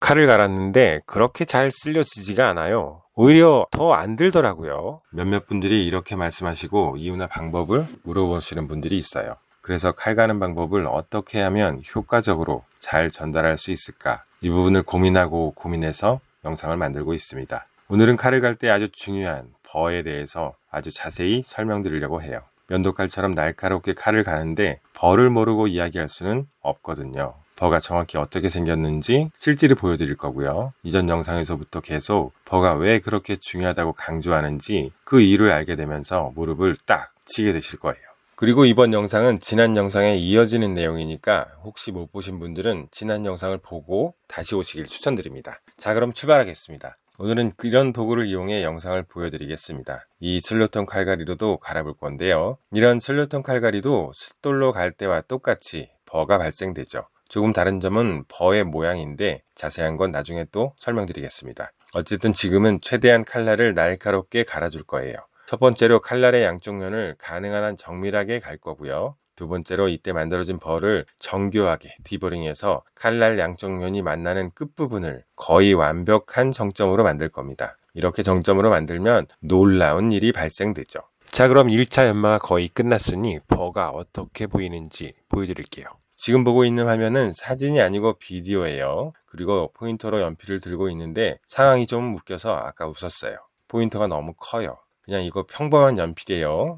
칼을 갈았는데 그렇게 잘 쓸려지지가 않아요. 오히려 더 안 들더라고요. 몇몇 분들이 이렇게 말씀하시고 이유나 방법을 물어보시는 분들이 있어요. 그래서 칼 가는 방법을 어떻게 하면 효과적으로 잘 전달할 수 있을까? 이 부분을 고민하고 고민해서 영상을 만들고 있습니다. 오늘은 칼을 갈 때 아주 중요한 버에 대해서 아주 자세히 설명드리려고 해요. 면도칼처럼 날카롭게 칼을 가는데 버를 모르고 이야기할 수는 없거든요. 버가 정확히 어떻게 생겼는지 실제로 보여드릴 거고요. 이전 영상에서부터 계속 버가 왜 그렇게 중요하다고 강조하는지 그 이유를 알게 되면서 무릎을 딱 치게 되실 거예요. 그리고 이번 영상은 지난 영상에 이어지는 내용이니까 혹시 못 보신 분들은 지난 영상을 보고 다시 오시길 추천드립니다. 자, 그럼 출발하겠습니다. 오늘은 이런 도구를 이용해 영상을 보여드리겠습니다. 이 슬로톤 칼갈이로도 갈아볼 건데요. 이런 슬로톤 칼갈이도 숫돌로 갈 때와 똑같이 버가 발생되죠. 조금 다른 점은 버의 모양인데 자세한 건 나중에 또 설명드리겠습니다. 어쨌든 지금은 최대한 칼날을 날카롭게 갈아줄 거예요. 첫 번째로 칼날의 양쪽 면을 가능한 한 정밀하게 갈 거고요. 두 번째로 이때 만들어진 버를 정교하게 디버링해서 칼날 양쪽 면이 만나는 끝부분을 거의 완벽한 정점으로 만들 겁니다. 이렇게 정점으로 만들면 놀라운 일이 발생되죠. 자, 그럼 1차 연마가 거의 끝났으니 버가 어떻게 보이는지 보여드릴게요. 지금 보고 있는 화면은 사진이 아니고 비디오예요. 그리고 포인터로 연필을 들고 있는데 상황이 좀 웃겨서 아까 웃었어요. 포인터가 너무 커요. 그냥 이거 평범한 연필이에요.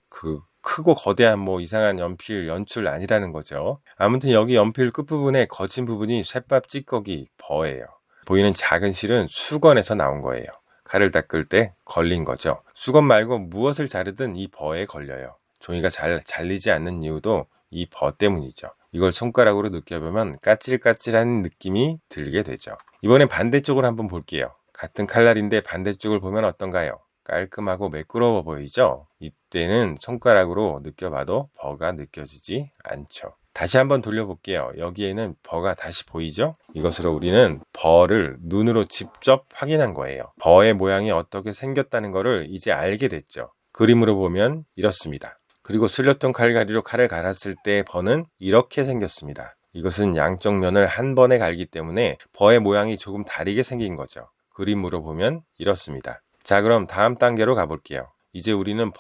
크고 거대한 이상한 연필 연출 아니라는 거죠. 아무튼 여기 연필 끝부분에 거친 부분이 쇳밥 찌꺼기 버예요. 보이는 작은 실은 수건에서 나온 거예요. 칼을 닦을 때 걸린 거죠. 수건 말고 무엇을 자르든 이 버에 걸려요. 종이가 잘 잘리지 않는 이유도 이 버 때문이죠. 이걸 손가락으로 느껴보면 까칠까칠한 느낌이 들게 되죠. 이번엔 반대쪽을 한번 볼게요. 같은 칼날인데 반대쪽을 보면 어떤가요? 깔끔하고 매끄러워 보이죠? 이때는 손가락으로 느껴봐도 버가 느껴지지 않죠. 다시 한번 돌려볼게요. 여기에는 버가 다시 보이죠? 이것으로 우리는 버를 눈으로 직접 확인한 거예요. 버의 모양이 어떻게 생겼다는 것을 이제 알게 됐죠. 그림으로 보면 이렇습니다. 그리고 슬로톤 칼갈이로 칼을 갈았을 때 버는 이렇게 생겼습니다. 이것은 양쪽 면을 한 번에 갈기 때문에 버의 모양이 조금 다르게 생긴 거죠. 그림으로 보면 이렇습니다. 자, 그럼 다음 단계로 가볼게요. 이제 우리는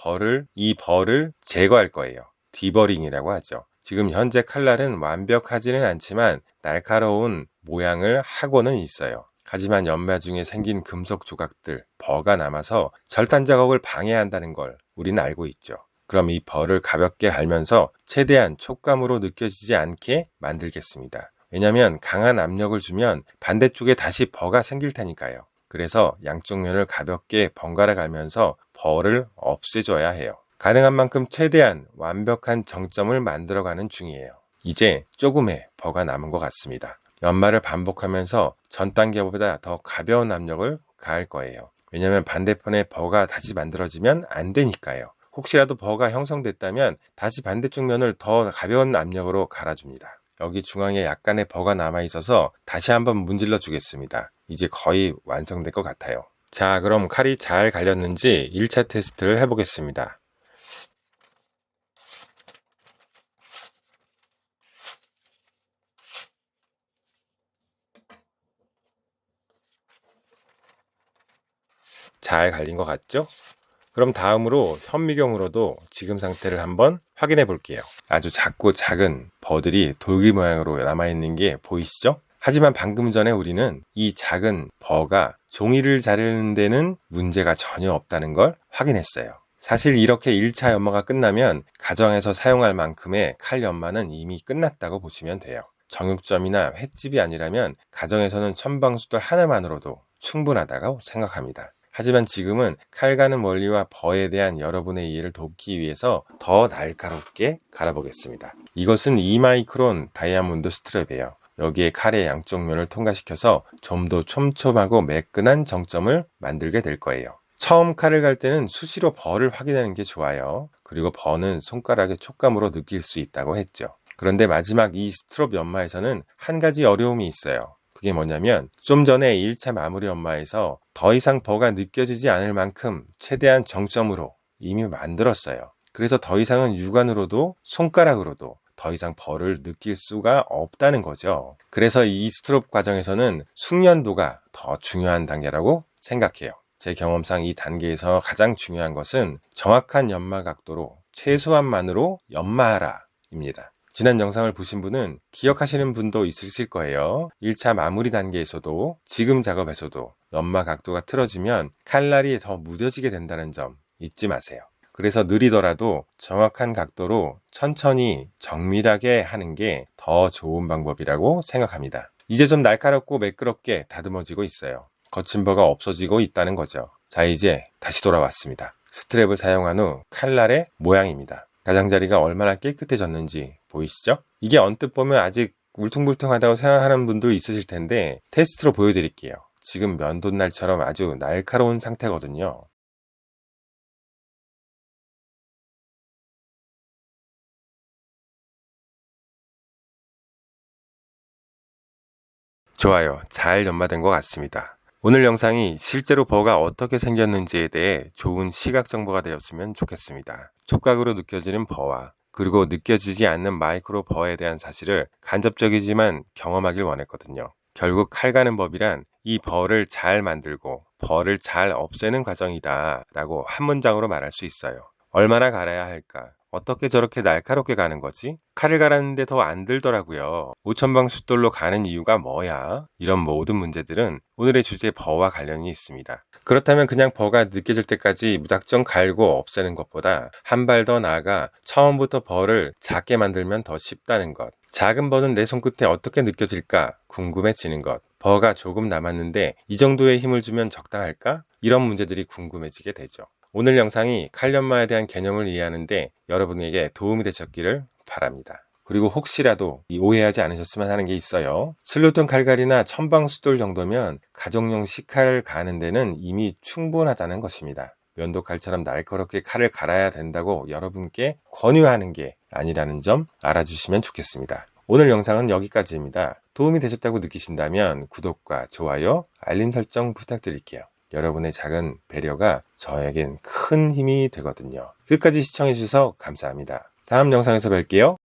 이 벌을 제거할 거예요. 디버링이라고 하죠. 지금 현재 칼날은 완벽하지는 않지만 날카로운 모양을 하고는 있어요. 하지만 연마 중에 생긴 금속 조각들, 버가 남아서 절단 작업을 방해한다는 걸 우리는 알고 있죠. 그럼 이 벌을 가볍게 갈면서 최대한 촉감으로 느껴지지 않게 만들겠습니다. 왜냐하면 강한 압력을 주면 반대쪽에 다시 버가 생길 테니까요. 그래서 양쪽 면을 가볍게 번갈아 가면서 버를 없애줘야 해요. 가능한 만큼 최대한 완벽한 정점을 만들어가는 중이에요. 이제 조금의 버가 남은 것 같습니다. 연마를 반복하면서 전 단계보다 더 가벼운 압력을 가할 거예요. 왜냐하면 반대편에 버가 다시 만들어지면 안 되니까요. 혹시라도 버가 형성됐다면 다시 반대쪽 면을 더 가벼운 압력으로 갈아줍니다. 여기 중앙에 약간의 버가 남아있어서 다시 한번 문질러 주겠습니다. 이제 거의 완성될 것 같아요. 자, 그럼 칼이 잘 갈렸는지 1차 테스트를 해보겠습니다. 잘 갈린 것 같죠? 그럼 다음으로 현미경으로도 지금 상태를 한번 확인해 볼게요. 아주 작고 작은 버들이 돌기 모양으로 남아있는 게 보이시죠? 하지만 방금 전에 우리는 이 작은 버가 종이를 자르는 데는 문제가 전혀 없다는 걸 확인했어요. 사실 이렇게 1차 연마가 끝나면 가정에서 사용할 만큼의 칼 연마는 이미 끝났다고 보시면 돼요. 정육점이나 횟집이 아니라면 가정에서는 천방수돌 하나만으로도 충분하다고 생각합니다. 하지만 지금은 칼 가는 원리와 버에 대한 여러분의 이해를 돕기 위해서 더 날카롭게 갈아보겠습니다. 이것은 2마이크론 다이아몬드 스트랩이에요. 여기에 칼의 양쪽 면을 통과시켜서 좀 더 촘촘하고 매끈한 정점을 만들게 될 거예요. 처음 칼을 갈 때는 수시로 버를 확인하는 게 좋아요. 그리고 버는 손가락의 촉감으로 느낄 수 있다고 했죠. 그런데 마지막 이 스트롭 연마에서는 한 가지 어려움이 있어요. 그게 뭐냐면 좀 전에 1차 마무리 연마에서 더 이상 버가 느껴지지 않을 만큼 최대한 정점으로 이미 만들었어요. 그래서 더 이상은 육안으로도 손가락으로도 더 이상 벌을 느낄 수가 없다는 거죠. 그래서 이 스트롭 과정에서는 숙련도가 더 중요한 단계라고 생각해요. 제 경험상 이 단계에서 가장 중요한 것은 정확한 연마 각도로 최소한만으로 연마하라 입니다. 지난 영상을 보신 분은 기억하시는 분도 있으실 거예요. 1차 마무리 단계에서도 지금 작업에서도 연마 각도가 틀어지면 칼날이 더 무뎌지게 된다는 점 잊지 마세요. 그래서 느리더라도 정확한 각도로 천천히 정밀하게 하는 게 더 좋은 방법이라고 생각합니다. 이제 좀 날카롭고 매끄럽게 다듬어지고 있어요. 거친 버가 없어지고 있다는 거죠. 자, 이제 다시 돌아왔습니다. 스트랩을 사용한 후 칼날의 모양입니다. 가장자리가 얼마나 깨끗해졌는지 보이시죠? 이게 언뜻 보면 아직 울퉁불퉁하다고 생각하는 분도 있으실 텐데 테스트로 보여드릴게요. 지금 면도날처럼 아주 날카로운 상태거든요. 좋아요. 잘 연마된 것 같습니다. 오늘 영상이 실제로 버가 어떻게 생겼는지에 대해 좋은 시각 정보가 되었으면 좋겠습니다. 촉각으로 느껴지는 버와 그리고 느껴지지 않는 마이크로 버에 대한 사실을 간접적이지만 경험하길 원했거든요. 결국 칼 가는 법이란 이 버를 잘 만들고 버를 잘 없애는 과정이다 라고 한 문장으로 말할 수 있어요. 얼마나 갈아야 할까? 어떻게 저렇게 날카롭게 가는 거지? 칼을 갈았는데 더 안 들더라고요. 5000방 숫돌로 가는 이유가 뭐야? 이런 모든 문제들은 오늘의 주제 버와 관련이 있습니다. 그렇다면 그냥 버가 느껴질 때까지 무작정 갈고 없애는 것보다 한 발 더 나아가 처음부터 버를 작게 만들면 더 쉽다는 것. 작은 버는 내 손끝에 어떻게 느껴질까 궁금해지는 것. 버가 조금 남았는데 이 정도의 힘을 주면 적당할까? 이런 문제들이 궁금해지게 되죠. 오늘 영상이 칼 연마에 대한 개념을 이해하는데 여러분에게 도움이 되셨기를 바랍니다. 그리고 혹시라도 오해하지 않으셨으면 하는 게 있어요. 슬로톤 칼갈이나 천방숫돌 정도면 가정용 식칼을 가는 데는 이미 충분하다는 것입니다. 면도칼처럼 날카롭게 칼을 갈아야 된다고 여러분께 권유하는 게 아니라는 점 알아주시면 좋겠습니다. 오늘 영상은 여기까지입니다. 도움이 되셨다고 느끼신다면 구독과 좋아요, 알림 설정 부탁드릴게요. 여러분의 작은 배려가 저에겐 큰 힘이 되거든요. 끝까지 시청해주셔서 감사합니다. 다음 영상에서 뵐게요.